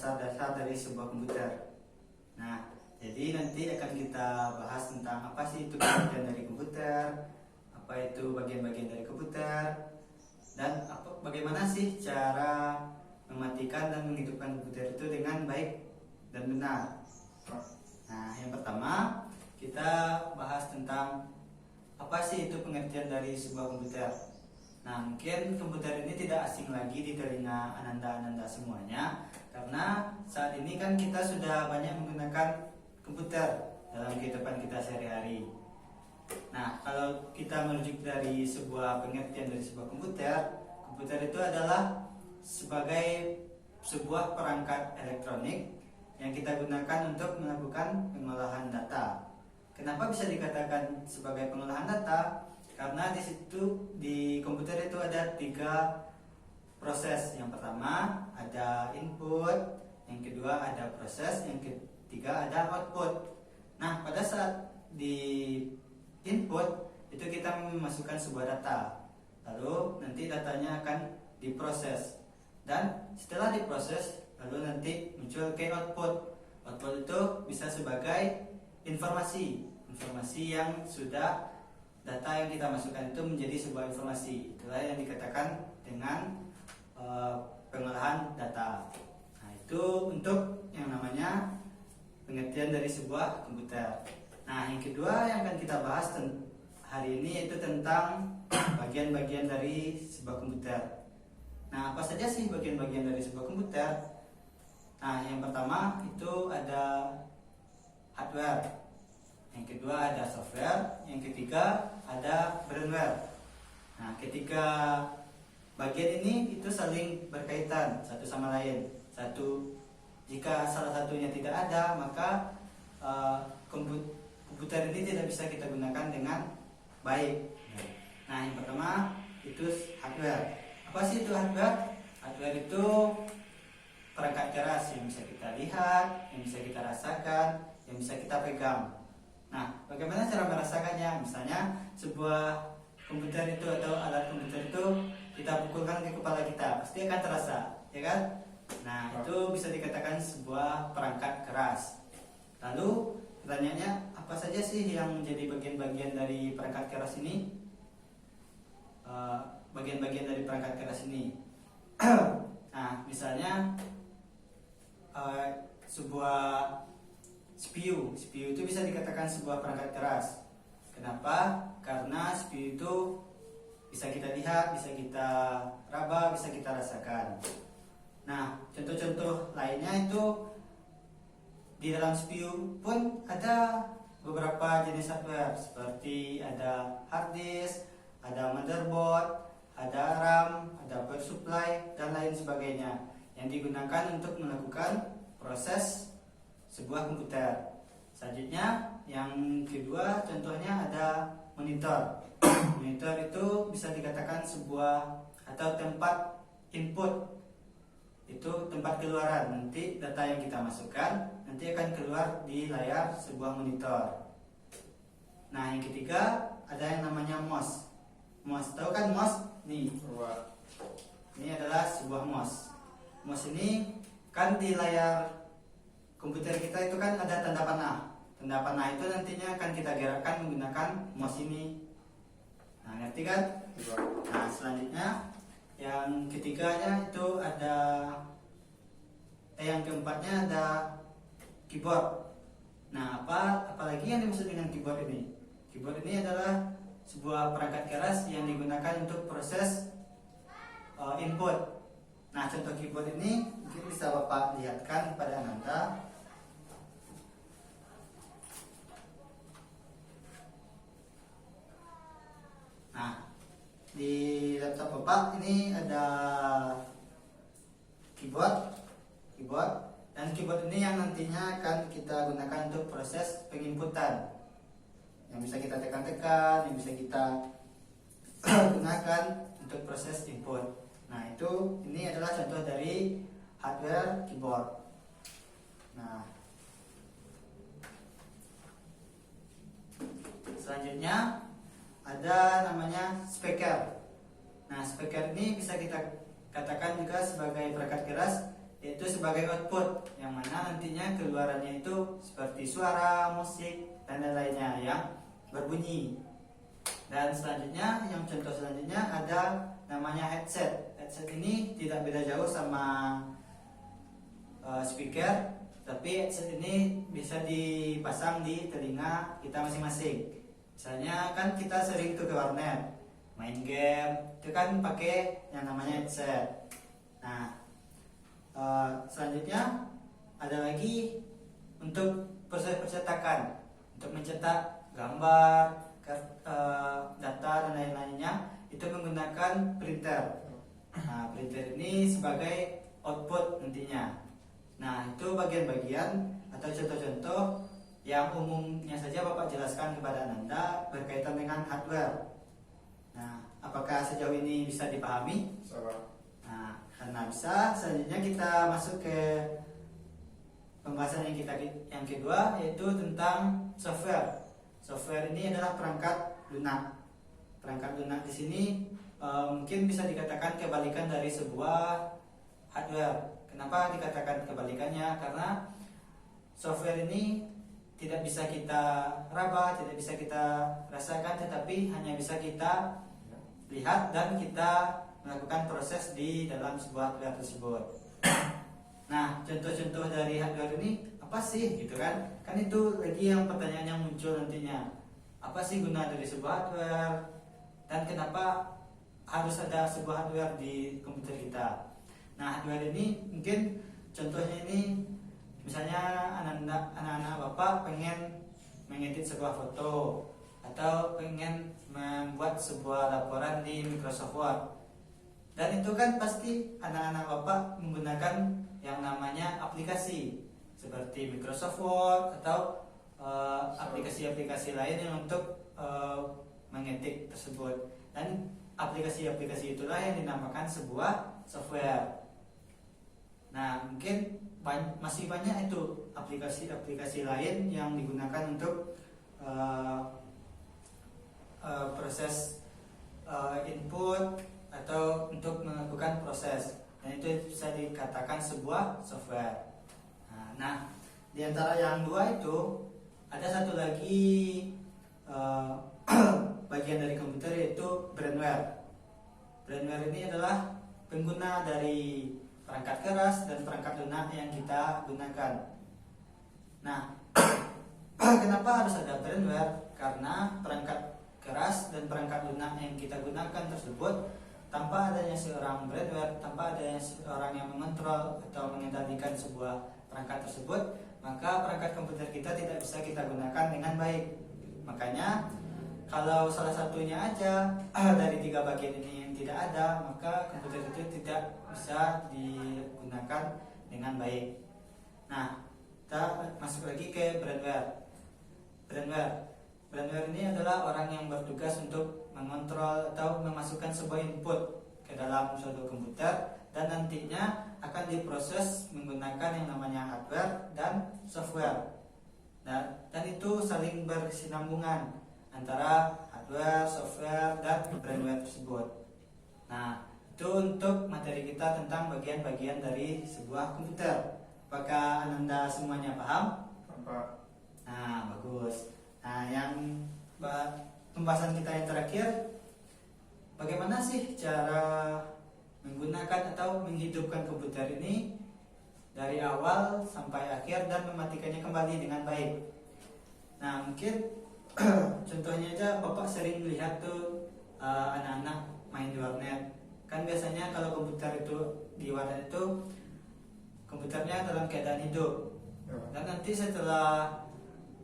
dasar-dasar dari sebuah komputer. Nah, jadi nanti akan kita bahas tentang apa sih itu pengertian dari komputer, apa itu bagian-bagian dari komputer, dan bagaimana sih cara mematikan dan menghidupkan komputer itu dengan baik dan benar. Nah, yang pertama kita bahas tentang apa sih itu pengertian dari sebuah komputer. Nah, mungkin komputer ini tidak asing lagi di telinga ananda-ananda semuanya, karena saat ini kan kita sudah banyak menggunakan komputer dalam kehidupan kita sehari-hari. Nah, kalau kita merujuk dari sebuah pengertian dari sebuah komputer, komputer itu adalah sebagai sebuah perangkat elektronik yang kita gunakan untuk melakukan pengolahan data. Kenapa bisa dikatakan sebagai pengolahan data? Karena di situ di komputer itu ada 3 proses. Yang pertama ada input, yang kedua ada proses, yang ketiga ada output. Nah, pada saat di input itu kita memasukkan sebuah data, lalu nanti datanya akan diproses, dan setelah diproses lalu nanti muncul ke output. Output itu bisa sebagai informasi yang sudah data yang kita masukkan itu menjadi sebuah informasi. Itulah yang dikatakan dengan pengolahan data. Nah, itu untuk yang namanya pengertian dari sebuah komputer. Nah, yang kedua yang akan kita bahas hari ini yaitu tentang bagian-bagian dari sebuah komputer. Nah, apa saja sih bagian-bagian dari sebuah komputer? Nah, yang pertama itu ada hardware, yang kedua ada software, yang ketiga ada firmware. Nah, ketiga bagian ini itu saling berkaitan satu sama lain. Jika salah satunya tidak ada, maka komputer ini tidak bisa kita gunakan dengan baik. Nah, yang pertama itu hardware. Apa sih itu hardware? Hardware itu perangkat keras yang bisa kita lihat, yang bisa kita rasakan, yang bisa kita pegang. Nah, bagaimana cara merasakannya? Misalnya sebuah komputer itu atau alat komputer itu kita pukulkan ke kepala kita, pasti akan terasa, ya kan? Nah, itu bisa dikatakan sebuah perangkat keras. Lalu pertanyaannya, apa saja sih yang menjadi bagian-bagian dari perangkat keras ini? Bagian-bagian dari perangkat keras ini. Nah, misalnya sebuah CPU itu bisa dikatakan sebuah perangkat keras. Kenapa? Karena CPU itu bisa kita lihat, bisa kita raba, bisa kita rasakan. Nah, contoh-contoh lainnya itu di dalam CPU pun ada beberapa jenis hardware, seperti ada hard disk, ada motherboard, ada RAM, ada power supply, dan lain sebagainya yang digunakan untuk melakukan proses sebuah komputer. Selanjutnya yang kedua contohnya ada monitor. Monitor itu bisa dikatakan sebuah atau tempat input, itu tempat keluaran. Nanti data yang kita masukkan nanti akan keluar di layar sebuah monitor. Nah, yang ketiga ada yang namanya mouse. Mouse, tahu kan mouse? Nih, ini adalah sebuah mouse. Mouse ini kan di layar komputer kita itu kan ada tanda panah. Tanda panah itu nantinya akan kita gerakkan menggunakan mouse ini. Nah, ngerti kan? Nah, selanjutnya yang ketiganya itu ada yang keempatnya ada keyboard. Nah, apalagi yang dimaksud dengan keyboard ini? Keyboard ini adalah sebuah perangkat keras yang digunakan untuk proses input. Nah, contoh keyboard ini mungkin bisa Bapak lihatkan pada Ananda. Nah, di laptop Bapak ini ada keyboard, dan keyboard ini yang nantinya akan kita gunakan untuk proses penginputan, yang bisa kita tekan-tekan, yang bisa kita gunakan untuk proses input. Nah, ini adalah contoh dari hardware keyboard. Nah, selanjutnya ada namanya speaker. Nah, speaker ini bisa kita katakan juga sebagai perangkat keras, yaitu sebagai output, yang mana nantinya keluarannya itu seperti suara, musik, dan lain-lainnya yang berbunyi. Dan selanjutnya, yang contoh selanjutnya ada namanya headset. Headset ini tidak beda jauh sama speaker, tapi headset ini bisa dipasang di telinga kita masing-masing. Misalnya kan kita sering tuh ke warnet, main game, itu kan pakai yang namanya headset. Nah, selanjutnya ada lagi untuk proses percetakan, untuk mencetak gambar, data dan lain-lainnya itu menggunakan printer. Nah, printer ini sebagai output nantinya. Nah, itu bagian-bagian atau contoh-contoh yang umumnya saja Bapak jelaskan kepada Ananda berkaitan dengan hardware. Nah, apakah sejauh ini bisa dipahami? Nah, karena bisa, selanjutnya kita masuk ke pembahasan yang kedua, yaitu tentang software. Software ini adalah perangkat lunak. Perangkat lunak di sini mungkin bisa dikatakan kebalikan dari sebuah hardware. Kenapa dikatakan kebalikannya? Karena software ini tidak bisa kita raba, tidak bisa kita rasakan, tetapi hanya bisa kita lihat dan kita melakukan proses di dalam sebuah hardware tersebut. Nah, contoh-contoh dari hardware ini apa sih, gitu kan? Kan itu lagi yang pertanyaan yang muncul nantinya. Apa sih guna dari sebuah hardware? Dan kenapa harus ada sebuah hardware di komputer kita? Nah, hardware ini mungkin contohnya ini, misalnya anak-anak Bapak pengen mengedit sebuah foto atau pengen membuat sebuah laporan di Microsoft Word. Dan itu kan pasti anak-anak Bapak menggunakan yang namanya aplikasi seperti Microsoft Word atau aplikasi-aplikasi lain yang untuk mengetik tersebut. Dan aplikasi-aplikasi itulah yang dinamakan sebuah software. Nah, mungkin masih banyak itu aplikasi-aplikasi lain yang digunakan untuk proses input atau untuk melakukan proses, dan itu bisa dikatakan sebuah software. Nah, di antara yang dua itu ada satu lagi bagian dari komputer, yaitu brainware. Brainware ini adalah pengguna dari perangkat keras dan perangkat lunak yang kita gunakan. Nah, kenapa harus ada brainware? Karena perangkat keras dan perangkat lunak yang kita gunakan tersebut, tanpa adanya seorang brainware, tanpa adanya seorang yang mengontrol atau mengendalikan sebuah perangkat tersebut, maka perangkat komputer kita tidak bisa kita gunakan dengan baik. Makanya kalau salah satunya aja dari tiga bagian ini yang tidak ada, maka komputer itu tidak bisa digunakan dengan baik. Nah, kita masuk lagi ke brainware. Brainware ini adalah orang yang bertugas untuk mengontrol atau memasukkan sebuah input ke dalam suatu komputer, dan nantinya akan diproses menggunakan yang namanya hardware dan software. Dan itu saling berkesinambungan antara hardware, software, dan brainware tersebut. Nah, itu untuk materi kita tentang bagian-bagian dari sebuah komputer. Apakah Ananda semuanya paham? Pak. Nah, bagus. Nah, yang pembahasan kita yang terakhir, bagaimana sih cara menggunakan atau menghidupkan komputer ini dari awal sampai akhir dan mematikannya kembali dengan baik. Nah, mungkin contohnya aja, Bapak sering lihat tuh anak-anak main di warnet. Kan biasanya kalau komputer itu di warnet itu komputernya dalam keadaan hidup. Dan nanti setelah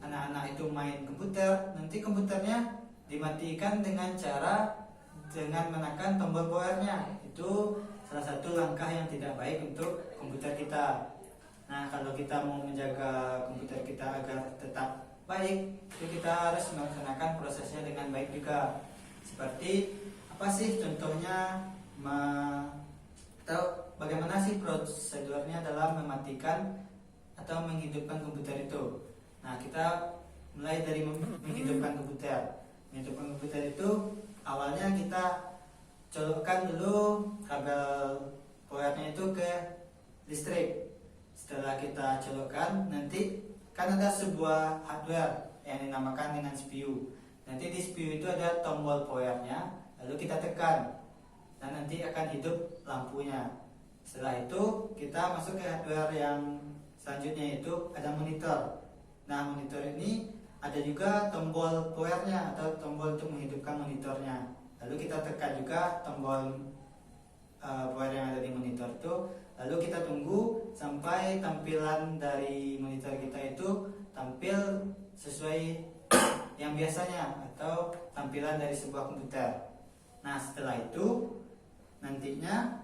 anak-anak itu main komputer, nanti komputernya dimatikan dengan menekan tombol powernya. Itu salah satu langkah yang tidak baik untuk komputer kita. Nah, kalau kita mau menjaga komputer kita agar tetap baik, itu kita harus melaksanakan prosesnya dengan baik juga. Seperti apa sih contohnya, atau bagaimana sih prosedurnya dalam mematikan atau menghidupkan komputer itu. Nah, kita mulai dari menghidupkan komputer. Menghidupkan komputer itu awalnya kita colokkan dulu kabel powernya itu ke listrik. setelah kita colokkan, nanti kan ada sebuah hardware yang dinamakan dengan CPU. Nanti di CPU itu ada tombol powernya, lalu kita tekan dan nanti akan hidup lampunya. Setelah itu kita masuk ke hardware yang selanjutnya, itu ada monitor. Nah, monitor ini ada juga tombol powernya atau tombol untuk menghidupkan monitornya. Lalu kita tekan juga tombol power yang ada di monitor itu. Lalu kita tunggu sampai tampilan dari monitor kita itu tampil sesuai yang biasanya atau tampilan dari sebuah komputer. Nah, setelah itu nantinya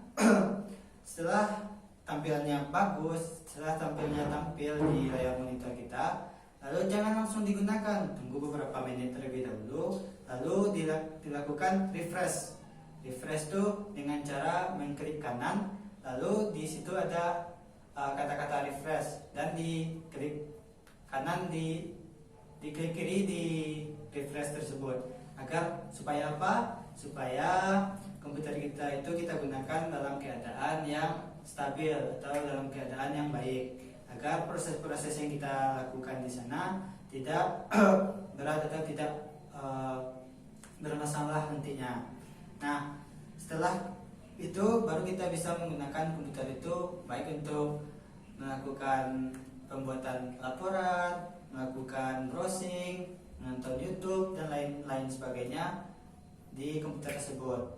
setelah tampilannya bagus, setelah tampilnya tampil di layar monitor kita, lalu jangan langsung digunakan, tunggu beberapa menit terlebih dahulu, lalu dilakukan refresh. Refresh itu dengan cara mengklik kanan, lalu di situ ada kata-kata refresh, dan di klik kanan di klik kiri di refresh tersebut, agar supaya apa? Supaya komputer kita itu kita gunakan dalam keadaan yang stabil atau dalam keadaan yang baik, agar proses-proses yang kita lakukan di sana tidak berat atau tidak bermasalah nantinya. Nah, setelah itu baru kita bisa menggunakan komputer itu baik untuk melakukan pembuatan laporan, melakukan browsing, menonton YouTube dan lain-lain sebagainya di komputer tersebut.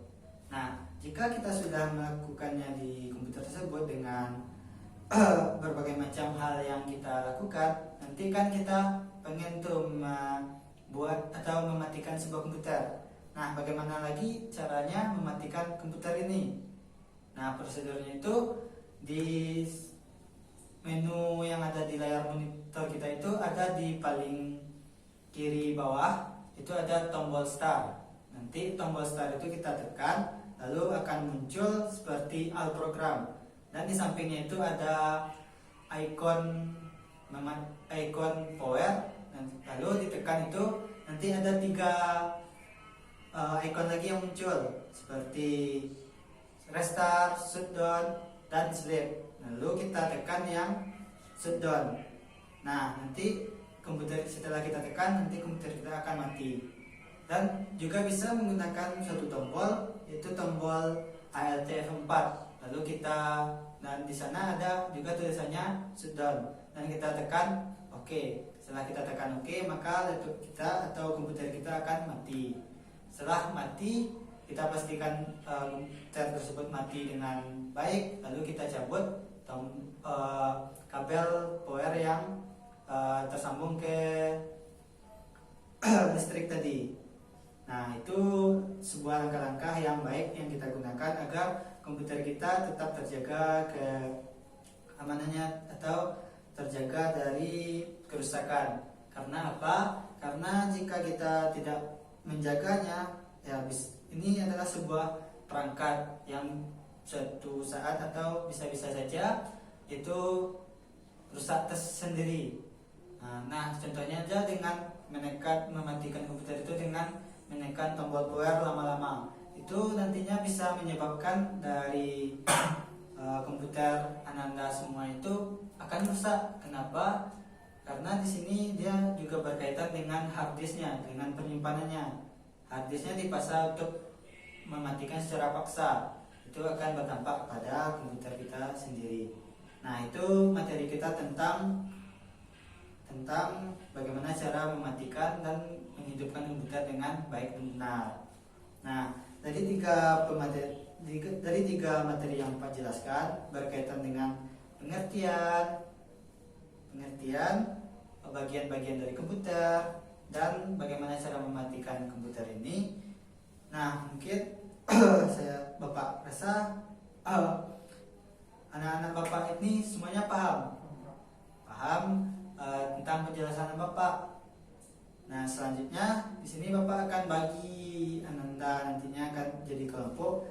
Nah, jika kita sudah melakukannya di komputer tersebut dengan berbagai macam hal yang kita lakukan, nanti kan kita pengen tuh membuat atau mematikan sebuah komputer. Nah, bagaimana lagi caranya mematikan komputer ini? Nah, prosedurnya itu di menu yang ada di layar monitor kita itu ada di paling kiri bawah, itu ada tombol start. Nanti tombol start itu kita tekan, lalu akan muncul seperti all program, dan di sampingnya itu ada icon power, lalu ditekan itu nanti ada 3 icon lagi yang muncul seperti restart, shutdown, dan sleep. Lalu kita tekan yang shutdown. Nah, nanti setelah kita tekan, nanti komputer kita akan mati. Dan juga bisa menggunakan suatu tombol, yaitu tombol Alt F4. Lalu dan di sana ada juga tulisannya shutdown, dan kita tekan OK. Setelah kita tekan OK, maka laptop kita atau komputer kita akan mati. Setelah mati, kita pastikan komputer tersebut mati dengan baik, lalu kita cabut kabel power yang tersambung ke listrik tadi. Nah, itu sebuah langkah-langkah yang baik yang kita gunakan agar komputer kita tetap terjaga keamanannya atau terjaga dari kerusakan. Karena apa? Karena jika kita tidak menjaganya, ya ini adalah sebuah perangkat yang suatu saat atau bisa-bisa saja itu rusak tersendiri. Nah, contohnya aja dengan mematikan komputer itu dengan menekan tombol power lama-lama, itu nantinya bisa menyebabkan dari komputer Anda semua itu akan rusak. Kenapa? Karena di sini dia juga berkaitan dengan harddisknya, dengan penyimpanannya. Harddisknya dipasang untuk mematikan secara paksa, itu akan berdampak pada komputer kita sendiri. Nah, itu materi kita tentang bagaimana cara mematikan dan menghidupkan komputer dengan baik dan benar. Nah, dari tiga materi yang Pak jelaskan berkaitan dengan pengertian bagian-bagian dari komputer dan bagaimana cara mematikan komputer ini. Nah, mungkin Bapak rasa anak-anak Bapak ini semuanya paham tentang penjelasan Bapak. Nah, selanjutnya di sini Bapak akan bagi Ananda nantinya akan jadi kelompok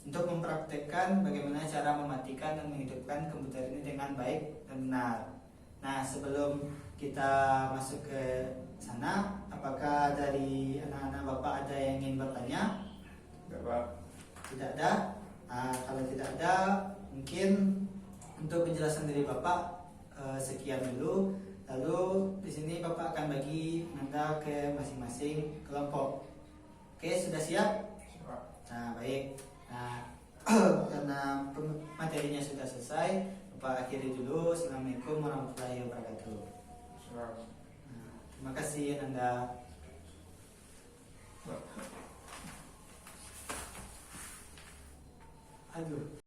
untuk mempraktekkan bagaimana cara mematikan dan menghidupkan komputer ini dengan baik dan benar. Nah, sebelum kita masuk ke sana, apakah dari anak-anak Bapak ada yang ingin bertanya? Tidak, Pak. Tidak ada. Kalau tidak ada, mungkin untuk penjelasan dari Bapak sekian dulu. Lalu di sini Bapak akan bagi Anda ke masing-masing kelompok. Oke, sudah siap? Nah, baik. Nah, karena materinya sudah selesai, Bapak akhiri dulu. Assalamualaikum warahmatullahi wabarakatuh. Nah, terima kasih Anda. Aduh.